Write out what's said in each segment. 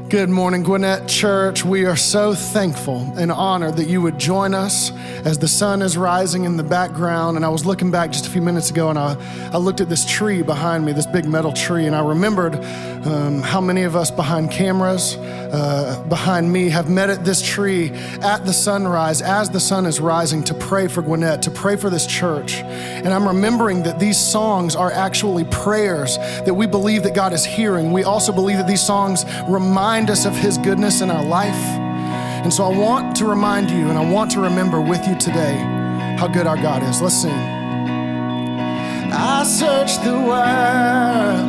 Good morning, Gwinnett Church. We are so thankful and honored that you would join us as the sun is rising in the background. And I was looking back just a few minutes ago and I looked at this tree behind me, this big metal tree, and I remembered how many of us behind cameras, behind me, have met at this tree at the sunrise as the sun is rising to pray for Gwinnett, to pray for this church. And I'm remembering that these songs are actually prayers that we believe that God is hearing. We also believe that these songs remind us of His goodness in our life. And so I want to remind you and I want to remember with you today how good our God is. Let's sing. I searched the world,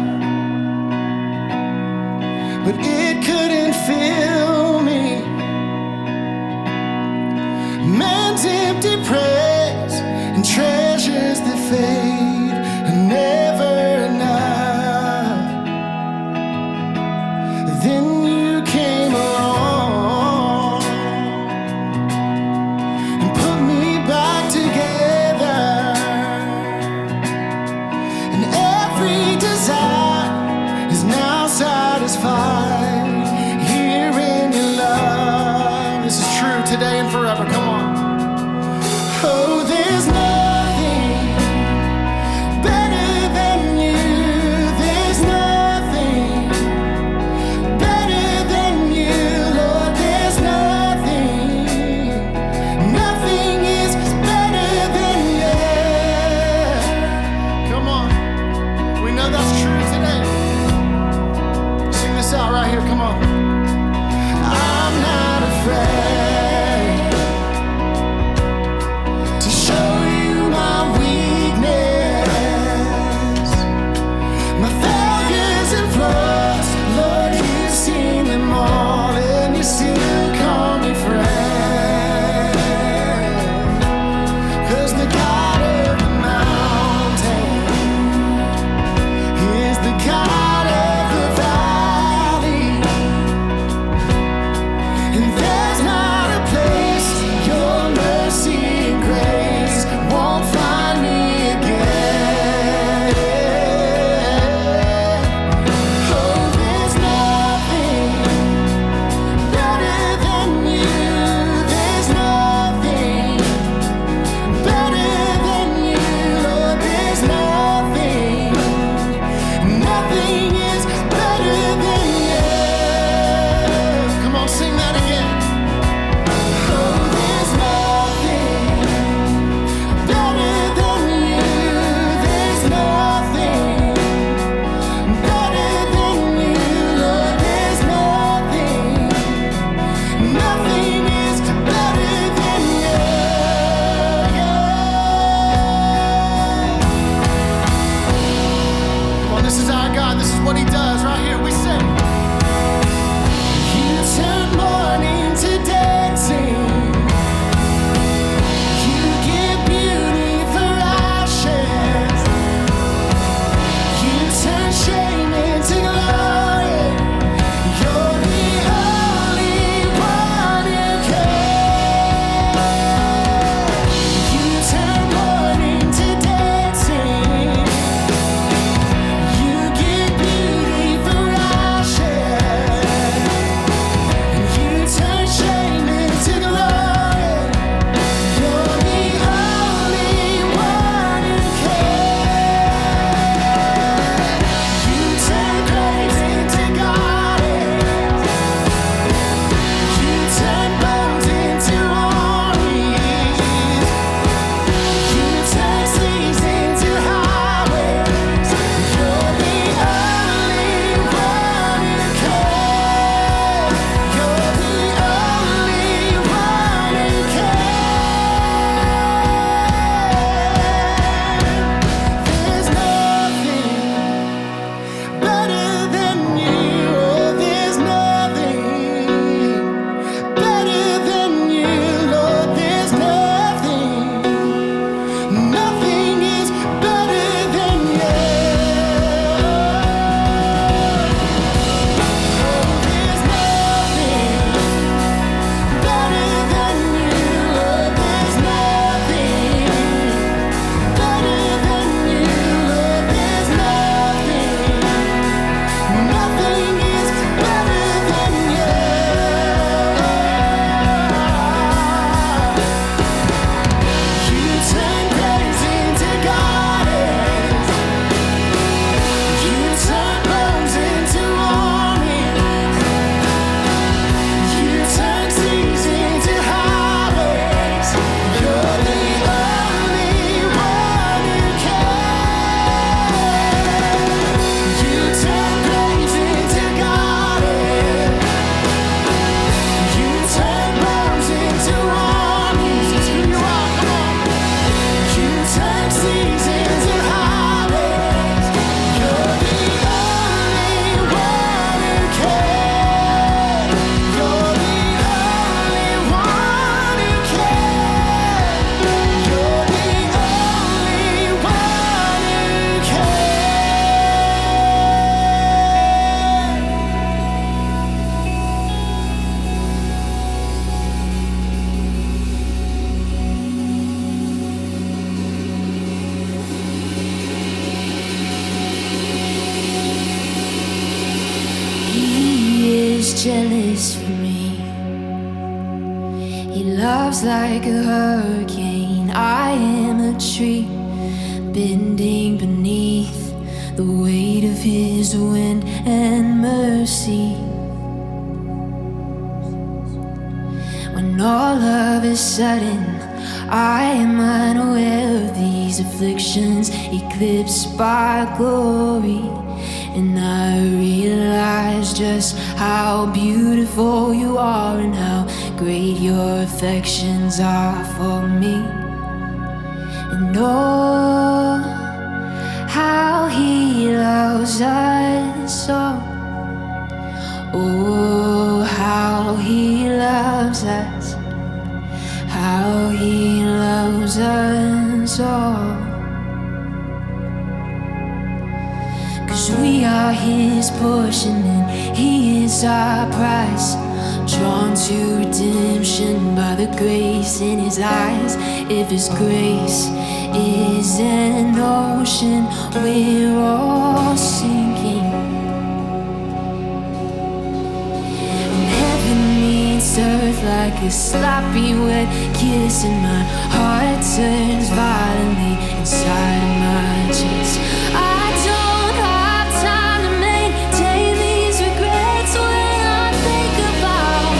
but it couldn't fill me. Man's empty praise and treasures that fade are never enough. Then you came along and put me back together, and every desire is now satisfied here in your love. This is true today and forever. Come on. jealous for me. He loves like a hurricane. I am a tree bending beneath the weight of his wind and mercy. When all of a sudden I am unaware of these afflictions eclipsed by glory, and I realize just how beautiful you are and how great your affections are for me. And oh, how he loves us all. Oh, how he loves us. How he loves us all. 'Cause we are his portion and he is our price, drawn to redemption by the grace in his eyes. If his grace is an ocean, we're all sinking. Earth like a sloppy wet kiss, and my heart turns violently inside my chest. I don't have time to maintain these regrets when I think about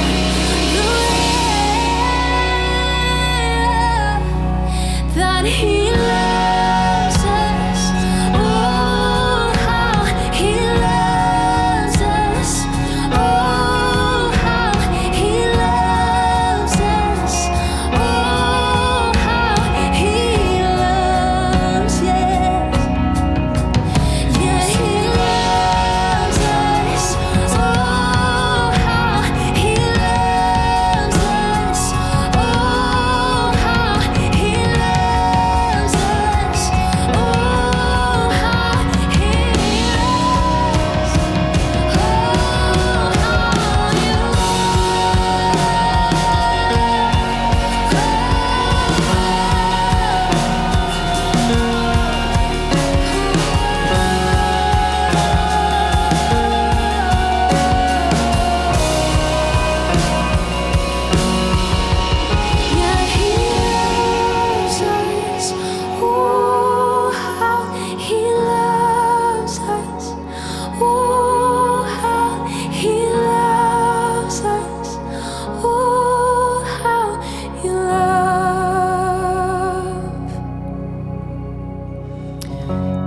the way that he loves us. Oh, how he loves us. Oh,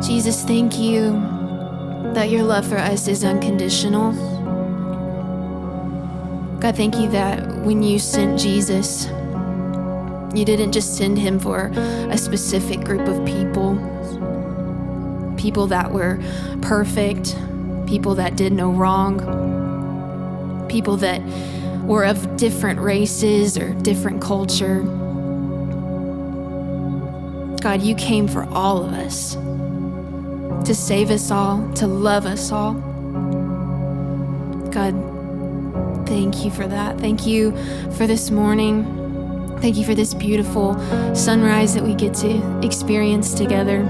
Jesus, thank you that your love for us is unconditional. God, thank you that when you sent Jesus, you didn't just send him for a specific group of people, people that were perfect, people that did no wrong, people that were of different races or different culture. God, you came for all of us, to save us all, to love us all. God, thank you for that. Thank you for this morning. Thank you for this beautiful sunrise that we get to experience together.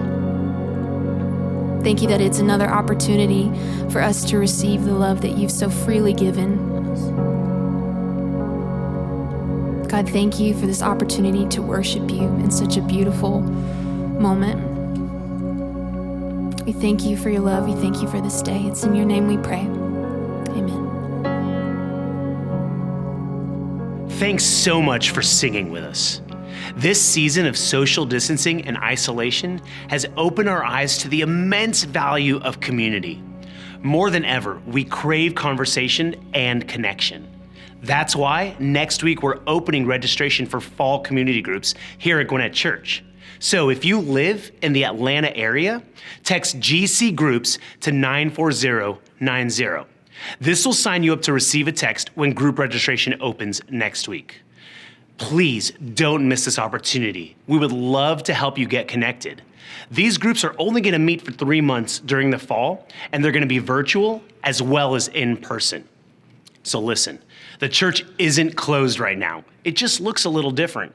Thank you that it's another opportunity for us to receive the love that you've so freely given. God, thank you for this opportunity to worship you in such a beautiful moment. We thank you for your love. We thank you for this day. It's in your name we pray. Amen. Thanks so much for singing with us. This season of social distancing and isolation has opened our eyes to the immense value of community. More than ever, we crave conversation and connection. That's why next week we're opening registration for fall community groups here at Gwinnett Church. So if you live in the Atlanta area, text GC Groups to 94090. This will sign you up to receive a text when group registration opens next week. Please don't miss this opportunity. We would love to help you get connected. These groups are only going to meet for 3 months during the fall, and they're going to be virtual as well as in person. So listen, the church isn't closed right now. It just looks a little different.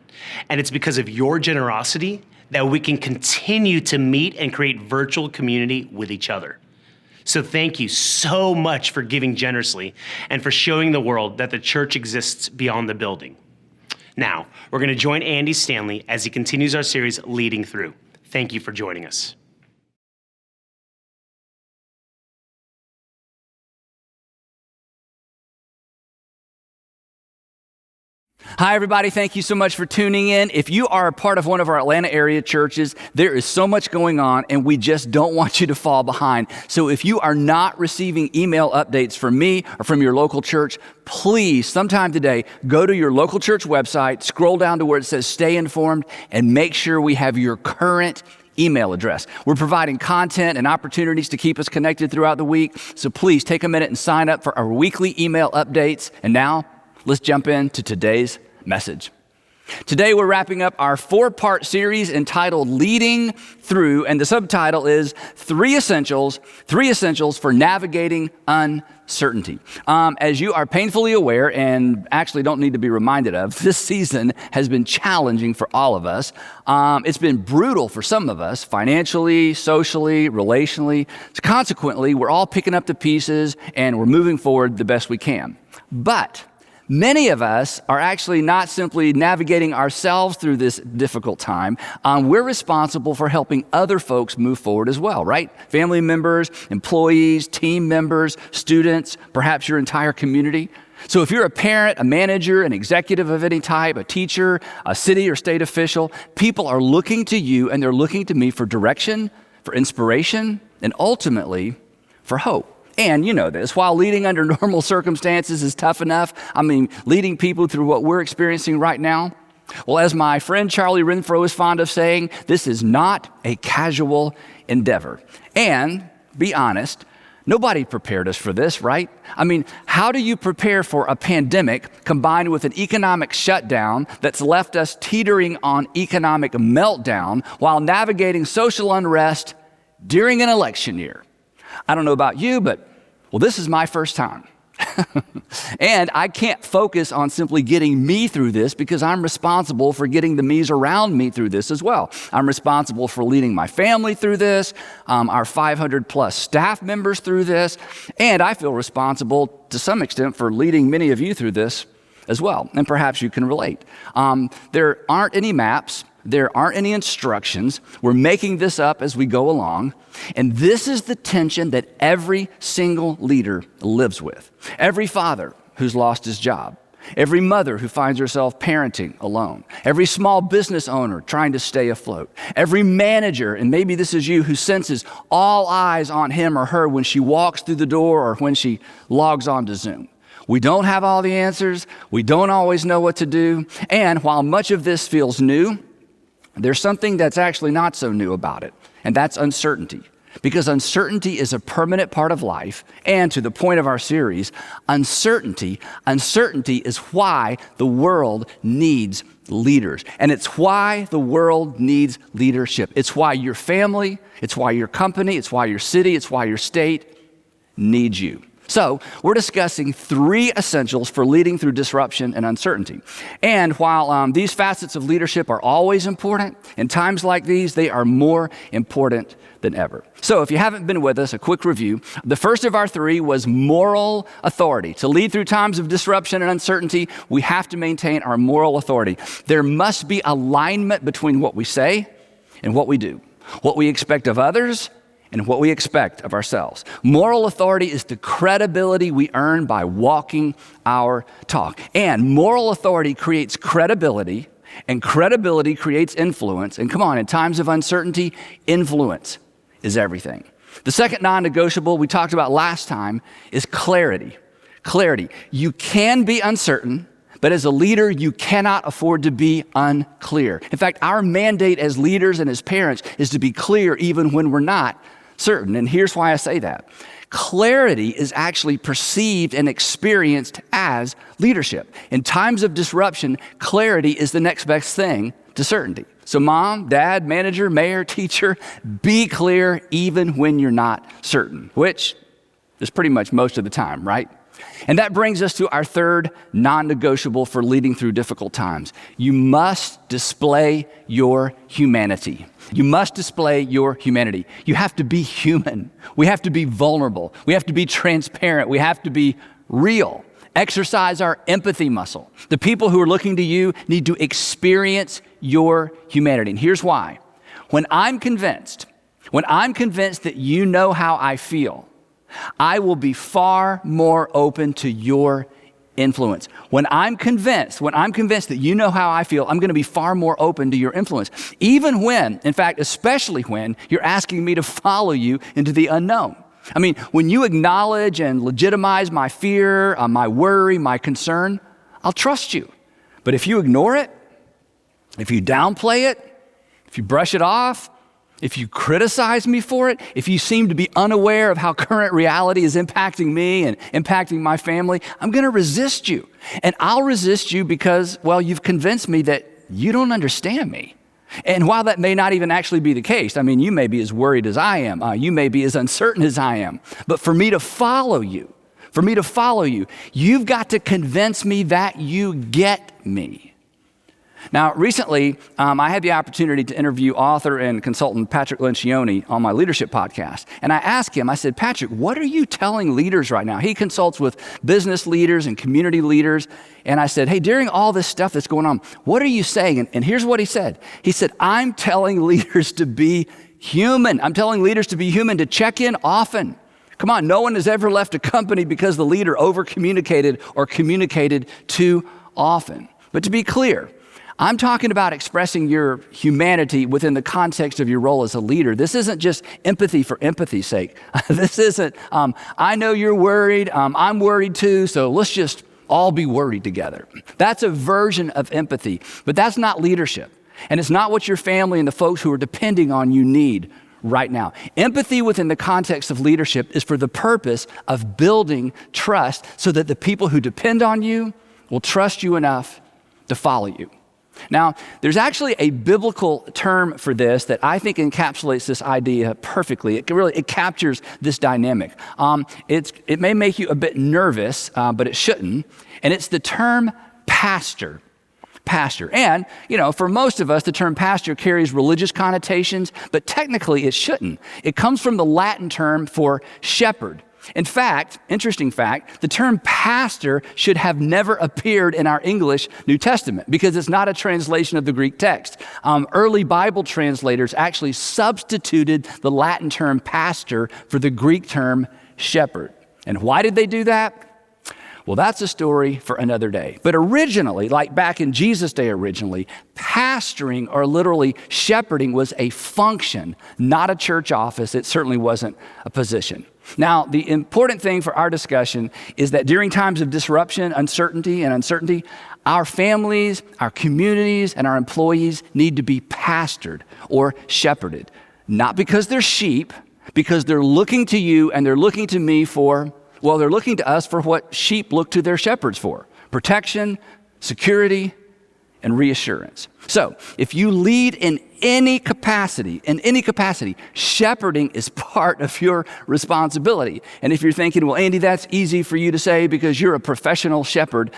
And it's because of your generosity that we can continue to meet and create virtual community with each other. So thank you so much for giving generously and for showing the world that the church exists beyond the building. Now, we're going to join Andy Stanley as he continues our series, Leading Through. Thank you for joining us. Hi, everybody. Thank you so much for tuning in. If you are a part of one of our Atlanta area churches, there is so much going on, and we just don't want you to fall behind. So if you are not receiving email updates from me or from your local church, please, sometime today, go to your local church website, scroll down to where it says Stay Informed, and make sure we have your current email address. We're providing content and opportunities to keep us connected throughout the week. So please take a minute and sign up for our weekly email updates. And now, let's jump into today's message. Today, we're wrapping up our 4-part series entitled Leading Through, and the subtitle is Three Essentials for Navigating Uncertainty. As you are painfully aware, and actually don't need to be reminded of, this season has been challenging for all of us. It's been brutal for some of us, financially, socially, relationally. So consequently, we're all picking up the pieces and we're moving forward the best we can. But many of us are actually not simply navigating ourselves through this difficult time. We're responsible for helping other folks move forward as well, right? Family members, employees, team members, students, perhaps your entire community. So if you're a parent, a manager, an executive of any type, a teacher, a city or state official, people are looking to you and they're looking to me for direction, for inspiration, and ultimately for hope. And you know this, while leading under normal circumstances is tough enough, leading people through what we're experiencing right now, well, as my friend Charlie Renfro is fond of saying, this is not a casual endeavor. And, be honest, nobody prepared us for this, right? How do you prepare for a pandemic combined with an economic shutdown that's left us teetering on economic meltdown while navigating social unrest during an election year? I don't know about you, but, this is my first time. And I can't focus on simply getting me through this because I'm responsible for getting the me's around me through this as well. I'm responsible for leading my family through this, our 500 plus staff members through this, and I feel responsible to some extent for leading many of you through this as well. And perhaps you can relate. There aren't any maps. There aren't any instructions. We're making this up as we go along. And this is the tension that every single leader lives with. Every father who's lost his job. Every mother who finds herself parenting alone. Every small business owner trying to stay afloat. Every manager, and maybe this is you, who senses all eyes on him or her when she walks through the door or when she logs on to Zoom. We don't have all the answers. We don't always know what to do. And while much of this feels new, there's something that's actually not so new about it, and that's uncertainty. Because uncertainty is a permanent part of life, and to the point of our series, uncertainty is why the world needs leaders. And it's why the world needs leadership. It's why your family, it's why your company, it's why your city, it's why your state needs you. So we're discussing 3 essentials for leading through disruption and uncertainty. And while these facets of leadership are always important, in times like these, they are more important than ever. So if you haven't been with us, a quick review. The first of our 3 was moral authority. To lead through times of disruption and uncertainty, we have to maintain our moral authority. There must be alignment between what we say and what we do, what we expect of others and what we expect of ourselves. Moral authority is the credibility we earn by walking our talk. And moral authority creates credibility, and credibility creates influence. And come on, in times of uncertainty, influence is everything. The second non-negotiable we talked about last time is clarity. Clarity. You can be uncertain, but as a leader, you cannot afford to be unclear. In fact, our mandate as leaders and as parents is to be clear even when we're not certain. And here's why I say that. Clarity is actually perceived and experienced as leadership. In times of disruption, clarity is the next best thing to certainty. So mom, dad, manager, mayor, teacher, be clear even when you're not certain, which is pretty much most of the time, right? And that brings us to our third non-negotiable for leading through difficult times. You must display your humanity. You must display your humanity. You have to be human. We have to be vulnerable. We have to be transparent. We have to be real. Exercise our empathy muscle. The people who are looking to you need to experience your humanity. And here's why. When I'm convinced that you know how I feel, I will be far more open to your influence. When I'm convinced that you know how I feel, I'm going to be far more open to your influence. Even when, in fact, especially when you're asking me to follow you into the unknown. I mean, when you acknowledge and legitimize my fear, my worry, my concern, I'll trust you. But if you ignore it, if you downplay it, if you brush it off, if you criticize me for it, if you seem to be unaware of how current reality is impacting me and impacting my family, I'm going to resist you. And I'll resist you because, well, you've convinced me that you don't understand me. And while that may not even actually be the case, I mean, you may be as worried as I am. You may be as uncertain as I am. But for me to follow you, you've got to convince me that you get me. Now, recently, I had the opportunity to interview author and consultant Patrick Lencioni on my leadership podcast. And I asked him, I said, Patrick, what are you telling leaders right now? He consults with business leaders and community leaders. And I said, hey, during all this stuff that's going on, what are you saying? And here's what he said. He said, I'm telling leaders to be human. I'm telling leaders to be human, to check in often. Come on, no one has ever left a company because the leader over-communicated or communicated too often. But to be clear, I'm talking about expressing your humanity within the context of your role as a leader. This isn't just empathy for empathy's sake. This isn't, I know you're worried, I'm worried too, so let's just all be worried together. That's a version of empathy, but that's not leadership. And it's not what your family and the folks who are depending on you need right now. Empathy within the context of leadership is for the purpose of building trust so that the people who depend on you will trust you enough to follow you. Now, there's actually a biblical term for this that I think encapsulates this idea perfectly. It captures this dynamic. It may make you a bit nervous, but it shouldn't. And it's the term pastor. Pastor. And, for most of us, the term pastor carries religious connotations, but technically it shouldn't. It comes from the Latin term for shepherd. In fact, interesting fact, the term pastor should have never appeared in our English New Testament because it's not a translation of the Greek text. Early Bible translators actually substituted the Latin term pastor for the Greek term shepherd. And why did they do that? Well, that's a story for another day. But originally, like back in Jesus' day pastoring or literally shepherding was a function, not a church office. It certainly wasn't a position. Now, the important thing for our discussion is that during times of disruption, uncertainty, our families, our communities, and our employees need to be pastored or shepherded. Not because they're sheep, because they're looking to you and they're looking to me they're looking to us for what sheep look to their shepherds for: protection, security, and reassurance. So if you lead in any capacity, shepherding is part of your responsibility. And if you're thinking, well, Andy, that's easy for you to say because you're a professional shepherd,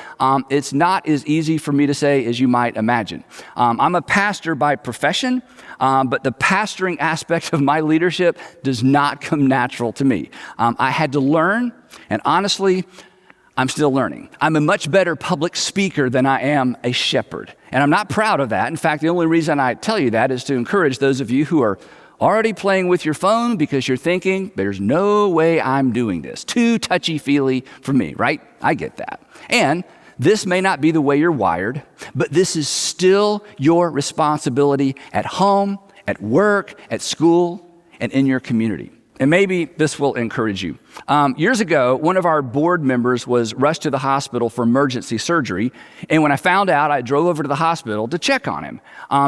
it's not as easy for me to say as you might imagine. I'm a pastor by profession, but the pastoring aspect of my leadership does not come natural to me. I had to learn, and honestly, I'm still learning. I'm a much better public speaker than I am a shepherd. And I'm not proud of that. In fact, the only reason I tell you that is to encourage those of you who are already playing with your phone because you're thinking, there's no way I'm doing this. Too touchy-feely for me, right? I get that. And this may not be the way you're wired, but this is still your responsibility at home, at work, at school, and in your community. And maybe this will encourage you. Years ago, one of our board members was rushed to the hospital for emergency surgery. And when I found out, I drove over to the hospital to check on him.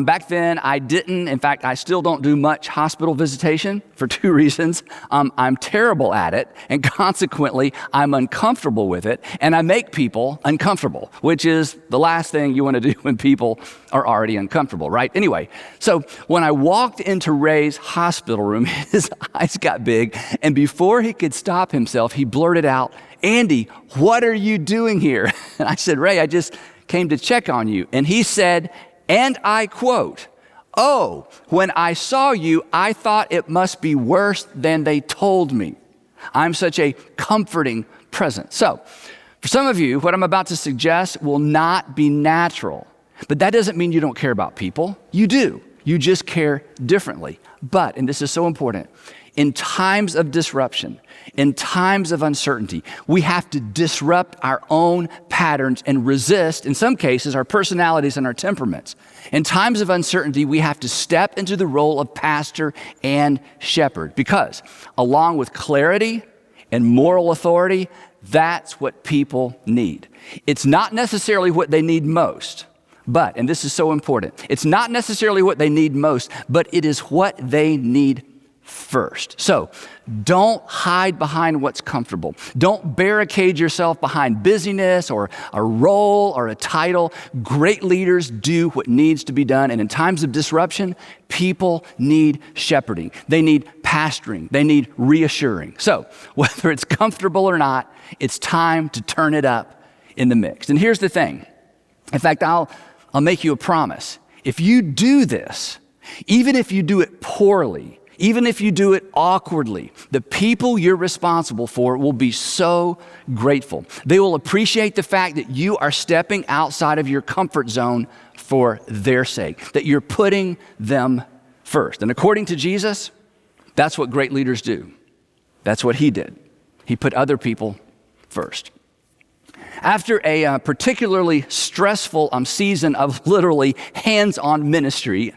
Back then, I still don't do much hospital visitation for two reasons. I'm terrible at it, and consequently, I'm uncomfortable with it, and I make people uncomfortable, which is the last thing you want to do when people are already uncomfortable, right? Anyway, so when I walked into Ray's hospital room, his eyes got got big. And before he could stop himself, he blurted out, "Andy, what are you doing here?" And I said, "Ray, I just came to check on you." And he said, and I quote, "Oh, when I saw you, I thought it must be worse than they told me. I'm such a comforting presence." So, for some of you, what I'm about to suggest will not be natural, but that doesn't mean you don't care about people. You do. You just care differently. But, and this is so important, in times of disruption, in times of uncertainty, we have to disrupt our own patterns and resist, in some cases, our personalities and our temperaments. In times of uncertainty, we have to step into the role of pastor and shepherd because, along with clarity and moral authority, that's what people need. It's not necessarily what they need most, but, and this is so important, it's not necessarily what they need most, but it is what they need first. So don't hide behind what's comfortable. Don't barricade yourself behind busyness or a role or a title. Great leaders do what needs to be done. And in times of disruption, people need shepherding. They need pastoring. They need reassuring. So whether it's comfortable or not, it's time to turn it up in the mix. And here's the thing. In fact, I'll make you a promise. If you do this, even if you do it poorly, even if you do it awkwardly, the people you're responsible for will be so grateful. They will appreciate the fact that you are stepping outside of your comfort zone for their sake, that you're putting them first. And according to Jesus, that's what great leaders do. That's what he did. He put other people first. After a particularly stressful season of literally hands-on ministry,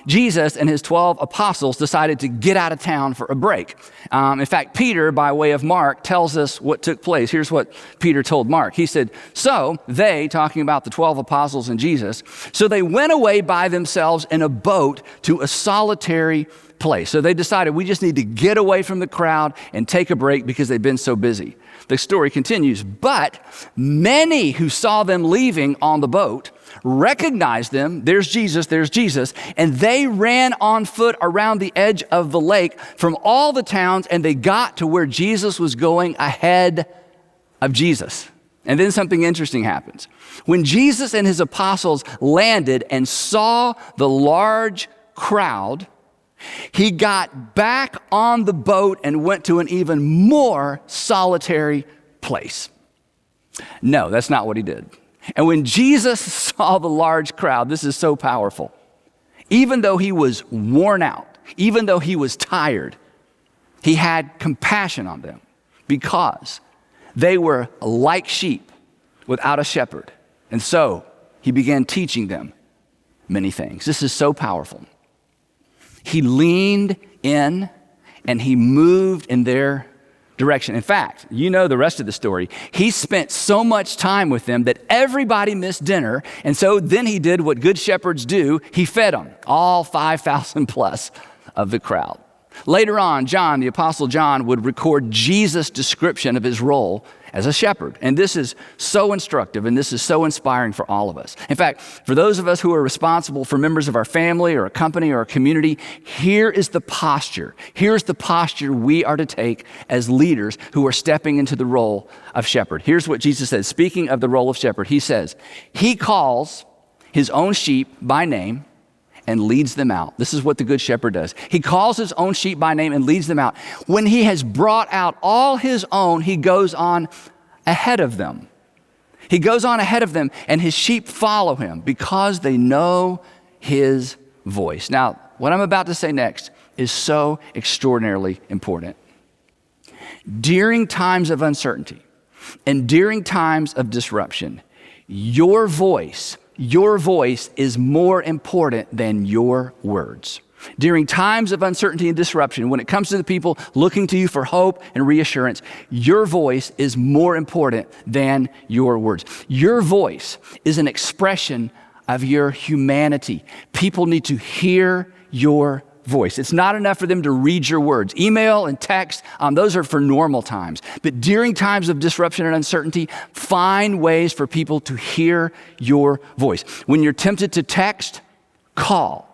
Jesus and his 12 apostles decided to get out of town for a break. In fact, Peter, by way of Mark, tells us what took place. Here's what Peter told Mark. He said, "So they," talking about the 12 apostles and Jesus, "so they went away by themselves in a boat to a solitary place." So they decided we just need to get away from the crowd and take a break because they've been so busy. The story continues, "But many who saw them leaving on the boat recognized them," there's Jesus, "and they ran on foot around the edge of the lake from all the towns, and they got to where Jesus was going ahead of Jesus." And then something interesting happens. When Jesus and his apostles landed and saw the large crowd, he got back on the boat and went to an even more solitary place. No, that's not what he did. And when Jesus saw the large crowd, this is so powerful. Even though he was worn out, even though he was tired, he had compassion on them because they were like sheep without a shepherd. And so he began teaching them many things. This is so powerful. He leaned in and he moved in their direction. In fact, you know the rest of the story. He spent so much time with them that everybody missed dinner. And so then he did what good shepherds do. He fed them, all 5,000 plus of the crowd. Later on, John, the Apostle John, would record Jesus' description of his role as a shepherd. And this is so instructive and this is so inspiring for all of us. In fact, for those of us who are responsible for members of our family or a company or a community, here is the posture. Here's the posture we are to take as leaders who are stepping into the role of shepherd. Here's what Jesus says. Speaking of the role of shepherd, he says, he calls his own sheep by name and leads them out. This is what the good shepherd does. He calls his own sheep by name and leads them out. When he has brought out all his own, he goes on ahead of them. He goes on ahead of them and his sheep follow him because they know his voice. Now, what I'm about to say next is so extraordinarily important. During times of uncertainty and during times of disruption, your voice is more important than your words. During times of uncertainty and disruption, when it comes to the people looking to you for hope and reassurance, your voice is more important than your words. Your voice is an expression of your humanity. People need to hear your voice. It's not enough for them to read your words. Email and text, those are for normal times. But during times of disruption and uncertainty, find ways for people to hear your voice. When you're tempted to text, call.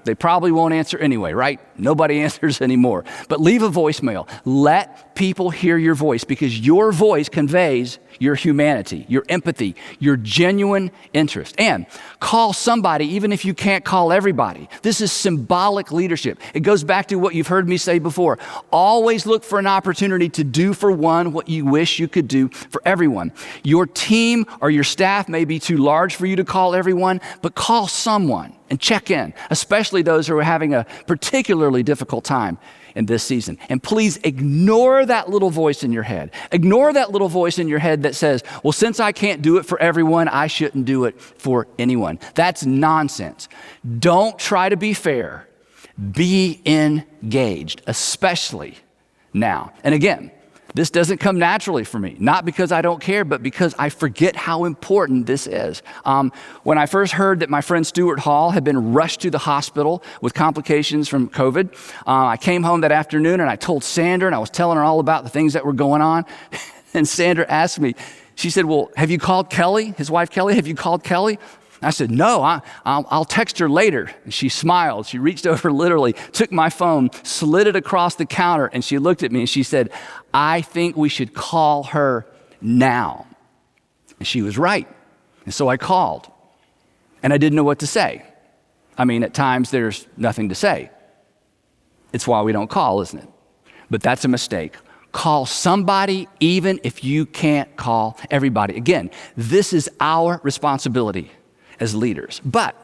They probably won't answer anyway, right? Nobody answers anymore. But leave a voicemail. Let people hear your voice because your voice conveys your humanity, your empathy, your genuine interest. And call somebody even if you can't call everybody. This is symbolic leadership. It goes back to what you've heard me say before. Always look for an opportunity to do for one what you wish you could do for everyone. Your team or your staff may be too large for you to call everyone, but call someone and check in, especially those who are having a particularly difficult time in this season. And please ignore that little voice in your head. Ignore that little voice in your head that says, well, since I can't do it for everyone, I shouldn't do it for anyone. That's nonsense. Don't try to be fair. Be engaged, especially now. And again, this doesn't come naturally for me, not because I don't care, but because I forget how important this is. When I first heard that my friend Stuart Hall had been rushed to the hospital with complications from COVID, I came home that afternoon and I told Sandra, and I was telling her all about the things that were going on. And Sandra asked me, she said, well, have you called Kelly, his wife Kelly? Have you called Kelly? I said, no, I'll text her later. And she smiled. She reached over literally, took my phone, slid it across the counter, and she looked at me and she said, I think we should call her now. And she was right. And so I called. And I didn't know what to say. I mean, at times there's nothing to say. It's why we don't call, isn't it? But that's a mistake. Call somebody even if you can't call everybody. Again, this is our responsibility as leaders. But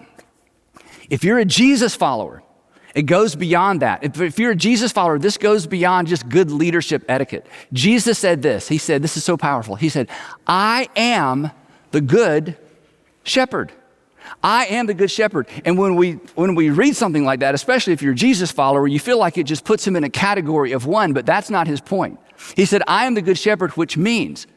if you're a Jesus follower, it goes beyond that. If you're a Jesus follower, this goes beyond just good leadership etiquette. Jesus said this. He said, this is so powerful. He said, I am the good shepherd. I am the good shepherd. And when we read something like that, especially if you're a Jesus follower, you feel like it just puts him in a category of one, but that's not his point. He said, I am the good shepherd, which means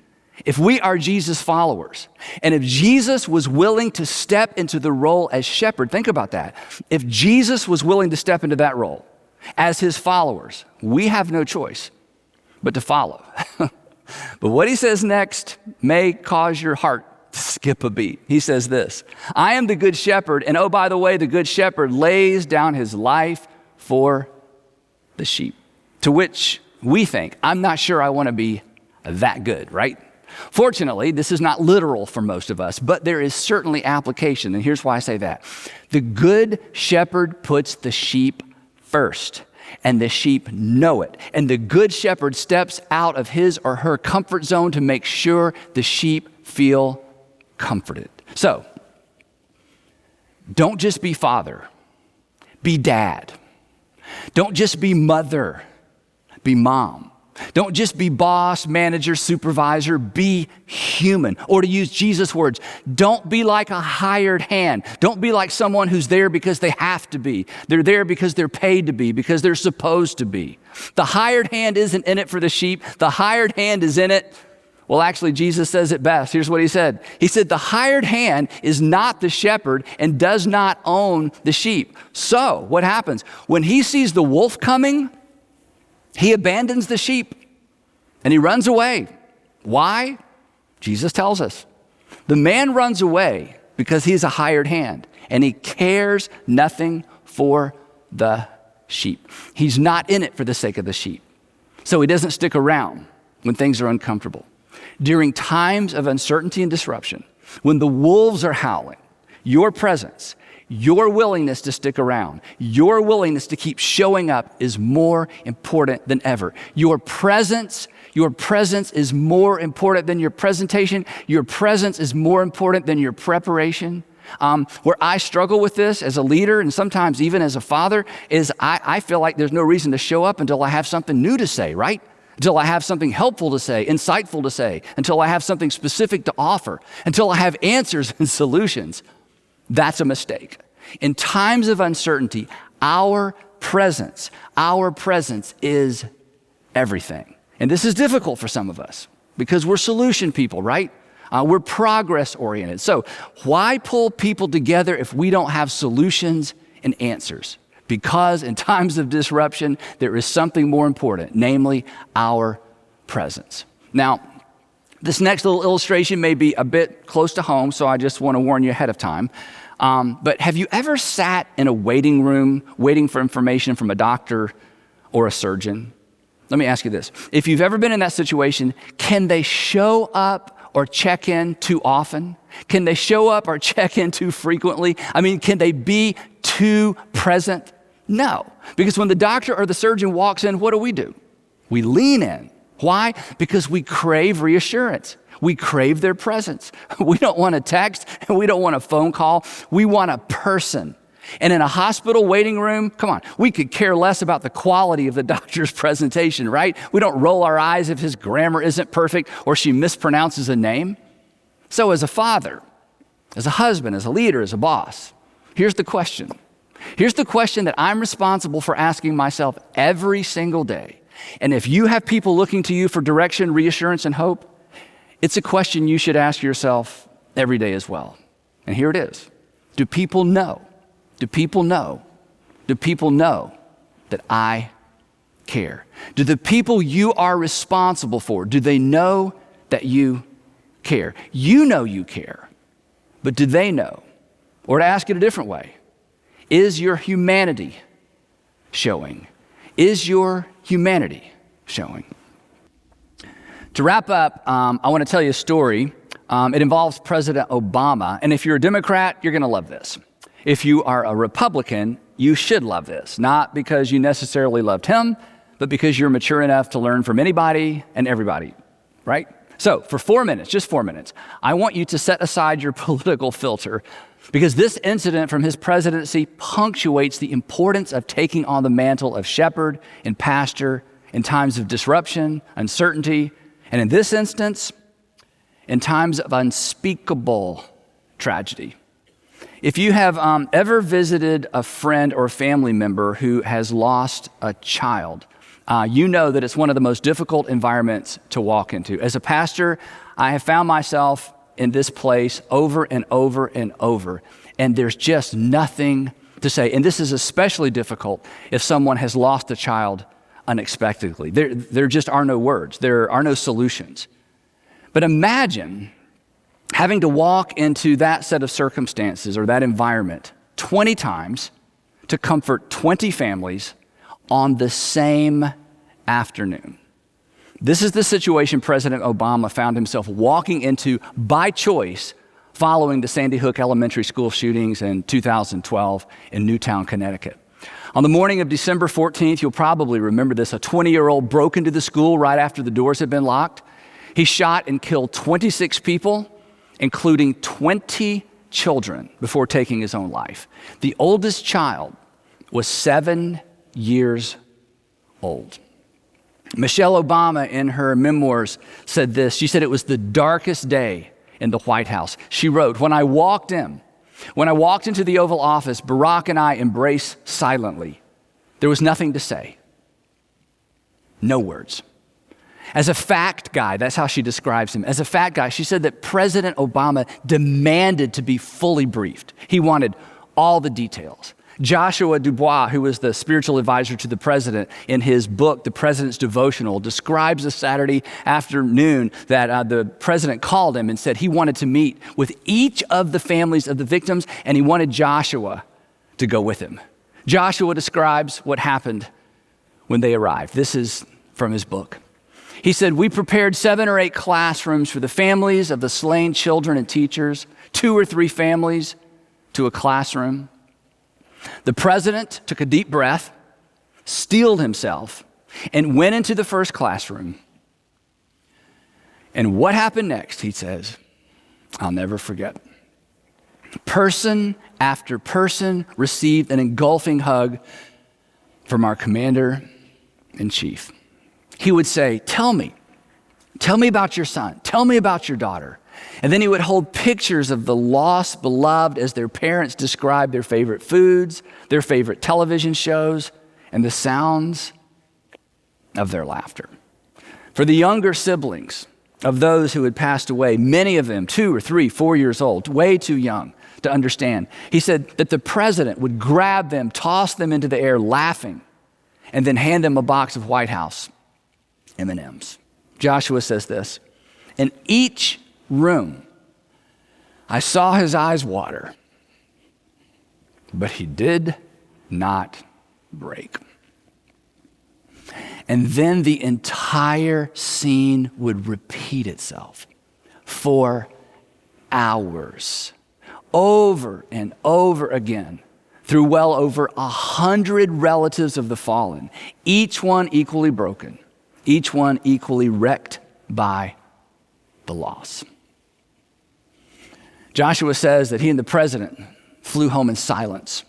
if we are Jesus followers, and if Jesus was willing to step into the role as shepherd, think about that. If Jesus was willing to step into that role as his followers, we have no choice but to follow. But what he says next may cause your heart to skip a beat. He says this, I am the good shepherd, and oh, by the way, the good shepherd lays down his life for the sheep. To which we think, I'm not sure I want to be that good, right? Fortunately, this is not literal for most of us, but there is certainly application, and here's why I say that. The good shepherd puts the sheep first, and the sheep know it, and the good shepherd steps out of his or her comfort zone to make sure the sheep feel comforted. So, don't just be father, be dad. Don't just be mother, be mom. Don't just be boss, manager, supervisor, be human. Or to use Jesus' words, don't be like a hired hand. Don't be like someone who's there because they have to be. They're there because they're paid to be, because they're supposed to be. The hired hand isn't in it for the sheep. The hired hand is in it. Well, actually, Jesus says it best. Here's what he said. He said, the hired hand is not the shepherd and does not own the sheep. So what happens? When he sees the wolf coming, he abandons the sheep and he runs away. Why? Jesus tells us. The man runs away because he's a hired hand and he cares nothing for the sheep. He's not in it for the sake of the sheep. So he doesn't stick around when things are uncomfortable. During times of uncertainty and disruption, when the wolves are howling, your presence, your willingness to stick around, your willingness to keep showing up is more important than ever. Your presence is more important than your presentation. Your presence is more important than your preparation. Where I struggle with this as a leader and sometimes even as a father is I feel like there's no reason to show up until I have something new to say, right? Until I have something helpful to say, insightful to say, until I have something specific to offer, until I have answers and solutions. That's a mistake. In times of uncertainty, our presence is everything. And this is difficult for some of us because we're solution people, right? We're progress oriented. So why pull people together if we don't have solutions and answers? Because in times of disruption, there is something more important, namely our presence. Now, this next little illustration may be a bit close to home, so I just want to warn you ahead of time. But have you ever sat in a waiting room waiting for information from a doctor or a surgeon? Let me ask you this. If you've ever been in that situation, can they show up or check in too often? Can they show up or check in too frequently? I mean, can they be too present? No, because when the doctor or the surgeon walks in, what do? We lean in. Why? Because we crave reassurance. We crave their presence. We don't want a text and we don't want a phone call. We want a person. And in a hospital waiting room, come on, we could care less about the quality of the doctor's presentation, right? We don't roll our eyes if his grammar isn't perfect or she mispronounces a name. So as a father, as a husband, as a leader, as a boss, here's the question. Here's the question that I'm responsible for asking myself every single day. And if you have people looking to you for direction, reassurance, and hope, it's a question you should ask yourself every day as well. And here it is. Do people know? Do people know? Do people know that I care? Do the people you are responsible for, do they know that you care? You know you care, but do they know? Or to ask it a different way, is your humanity showing? Is your humanity showing? To wrap up, I want to tell you a story. It involves President Obama. And if you're a Democrat, you're going to love this. If you are a Republican, you should love this. Not because you necessarily loved him, but because you're mature enough to learn from anybody and everybody, right? So for 4 minutes, just 4 minutes, I want you to set aside your political filter because this incident from his presidency punctuates the importance of taking on the mantle of shepherd and pastor in times of disruption, uncertainty, and in this instance, in times of unspeakable tragedy. If you have ever visited a friend or family member who has lost a child, you know that it's one of the most difficult environments to walk into. As a pastor, I have found myself in this place over and over and over, and there's just nothing to say. And this is especially difficult if someone has lost a child unexpectedly. There just are no words. There are no solutions. But imagine having to walk into that set of circumstances or that environment 20 times to comfort 20 families on the same afternoon. This is the situation President Obama found himself walking into by choice following the Sandy Hook Elementary School shootings in 2012 in Newtown, Connecticut. On the morning of December 14th, you'll probably remember this, a 20-year-old broke into the school right after the doors had been locked. He shot and killed 26 people, including 20 children, before taking his own life. The oldest child was 7 years old. Michelle Obama, in her memoirs, said this. She said it was the darkest day in the White House. She wrote, when I walked into the Oval Office, Barack and I embraced silently. There was nothing to say. No words. As a fact guy, that's how she describes him. As a fact guy, she said that President Obama demanded to be fully briefed. He wanted all the details. Joshua Dubois, who was the spiritual advisor to the president, in his book, The President's Devotional, describes a Saturday afternoon that the president called him and said he wanted to meet with each of the families of the victims, and he wanted Joshua to go with him. Joshua describes what happened when they arrived. This is from his book. He said, we prepared 7 or 8 classrooms for the families of the slain children and teachers, 2 or 3 families to a classroom. The president took a deep breath, steeled himself, and went into the first classroom. And what happened next, he says, I'll never forget. Person after person received an engulfing hug from our commander-in-chief. He would say, tell me about your son. Tell me about your daughter. And then he would hold pictures of the lost beloved as their parents described their favorite foods, their favorite television shows, and the sounds of their laughter. For the younger siblings of those who had passed away, many of them 2 or 3, 4 years old, way too young to understand, he said that the president would grab them, toss them into the air laughing, and then hand them a box of White House M&Ms. Joshua says this, in each room, I saw his eyes water but he did not break. And then the entire scene would repeat itself for hours, over and over again, through well over 100 relatives of the fallen, each one equally broken, each one equally wrecked by the loss. Joshua says that he and the president flew home in silence,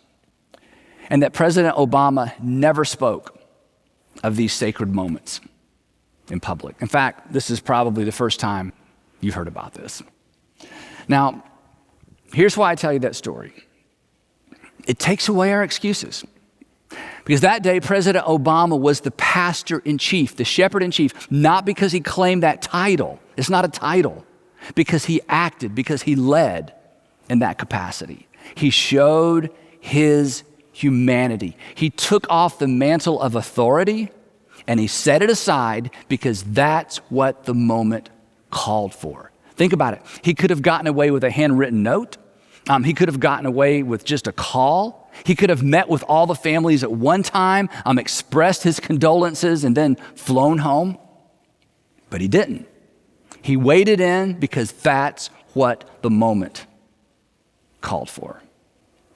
and that President Obama never spoke of these sacred moments in public. In fact, this is probably the first time you've heard about this. Now, here's why I tell you that story. It takes away our excuses. Because that day, President Obama was the pastor-in-chief, the shepherd-in-chief, not because he claimed that title. It's not a title. Because he acted, because he led in that capacity. He showed his humanity. He took off the mantle of authority and he set it aside because that's what the moment called for. Think about it. He could have gotten away with a handwritten note. He could have gotten away with just a call. He could have met with all the families at one time, expressed his condolences, and then flown home. But he didn't. He waited in because that's what the moment called for.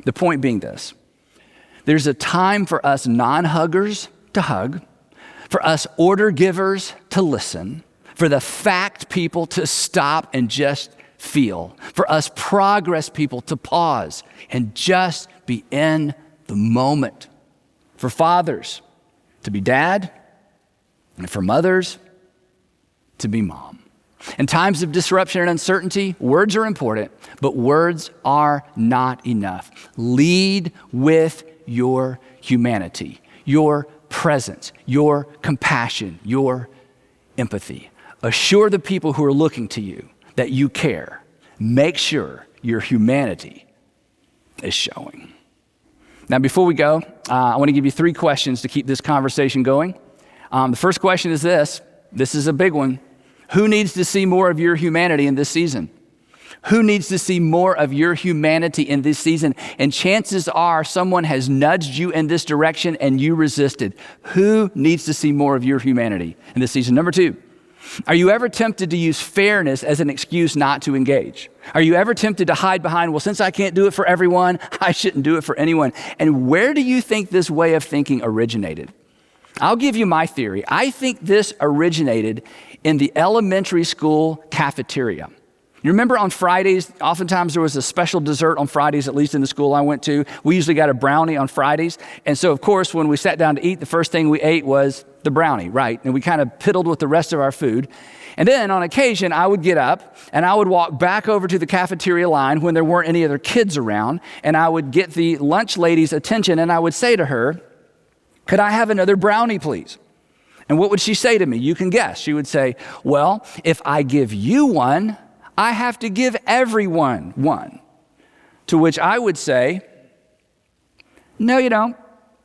The point being this: there's a time for us non-huggers to hug, for us order givers to listen, for the fact people to stop and just feel, for us progress people to pause and just be in the moment, for fathers to be dad, and for mothers to be mom. In times of disruption and uncertainty, words are important, but words are not enough. Lead with your humanity, your presence, your compassion, your empathy. Assure the people who are looking to you that you care. Make sure your humanity is showing. Now, before we go, I want to give you 3 questions to keep this conversation going. The first question is this. This is a big one. Who needs to see more of your humanity in this season? Who needs to see more of your humanity in this season? And chances are someone has nudged you in this direction and you resisted. Who needs to see more of your humanity in this season? Number 2, are you ever tempted to use fairness as an excuse not to engage? Are you ever tempted to hide behind, well, since I can't do it for everyone, I shouldn't do it for anyone? And where do you think this way of thinking originated? I'll give you my theory. I think this originated in the elementary school cafeteria. You remember on Fridays, oftentimes there was a special dessert on Fridays, at least in the school I went to. We usually got a brownie on Fridays. And so, of course, when we sat down to eat, the first thing we ate was the brownie, right? And we kind of piddled with the rest of our food. And then on occasion, I would get up and I would walk back over to the cafeteria line when there weren't any other kids around. And I would get the lunch lady's attention and I would say to her, "Could I have another brownie, please?" And what would she say to me? You can guess. She would say, "Well, if I give you one, I have to give everyone one." To which I would say, "No, you don't.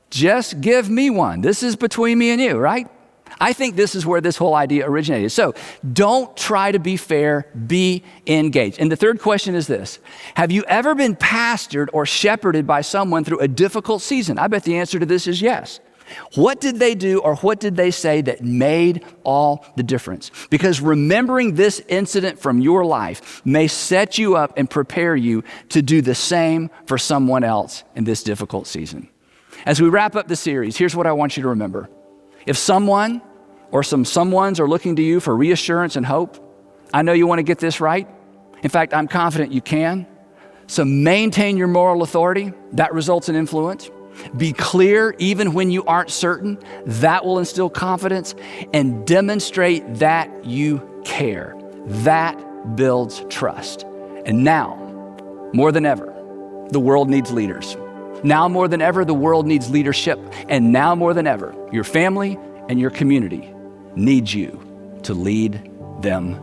Just give me one. This is between me and you, right?" I think this is where this whole idea originated. So don't try to be fair, be engaged. And the third question is this: have you ever been pastored or shepherded by someone through a difficult season? I bet the answer to this is yes. What did they do or what did they say that made all the difference? Because remembering this incident from your life may set you up and prepare you to do the same for someone else in this difficult season. As we wrap up the series, here's what I want you to remember. If someone or some someones are looking to you for reassurance and hope, I know you want to get this right. In fact, I'm confident you can. So maintain your moral authority. That results in influence. Be clear even when you aren't certain. That will instill confidence. And demonstrate that you care. That builds trust. And now, more than ever, the world needs leaders. Now more than ever, the world needs leadership. And now more than ever, your family and your community need you to lead them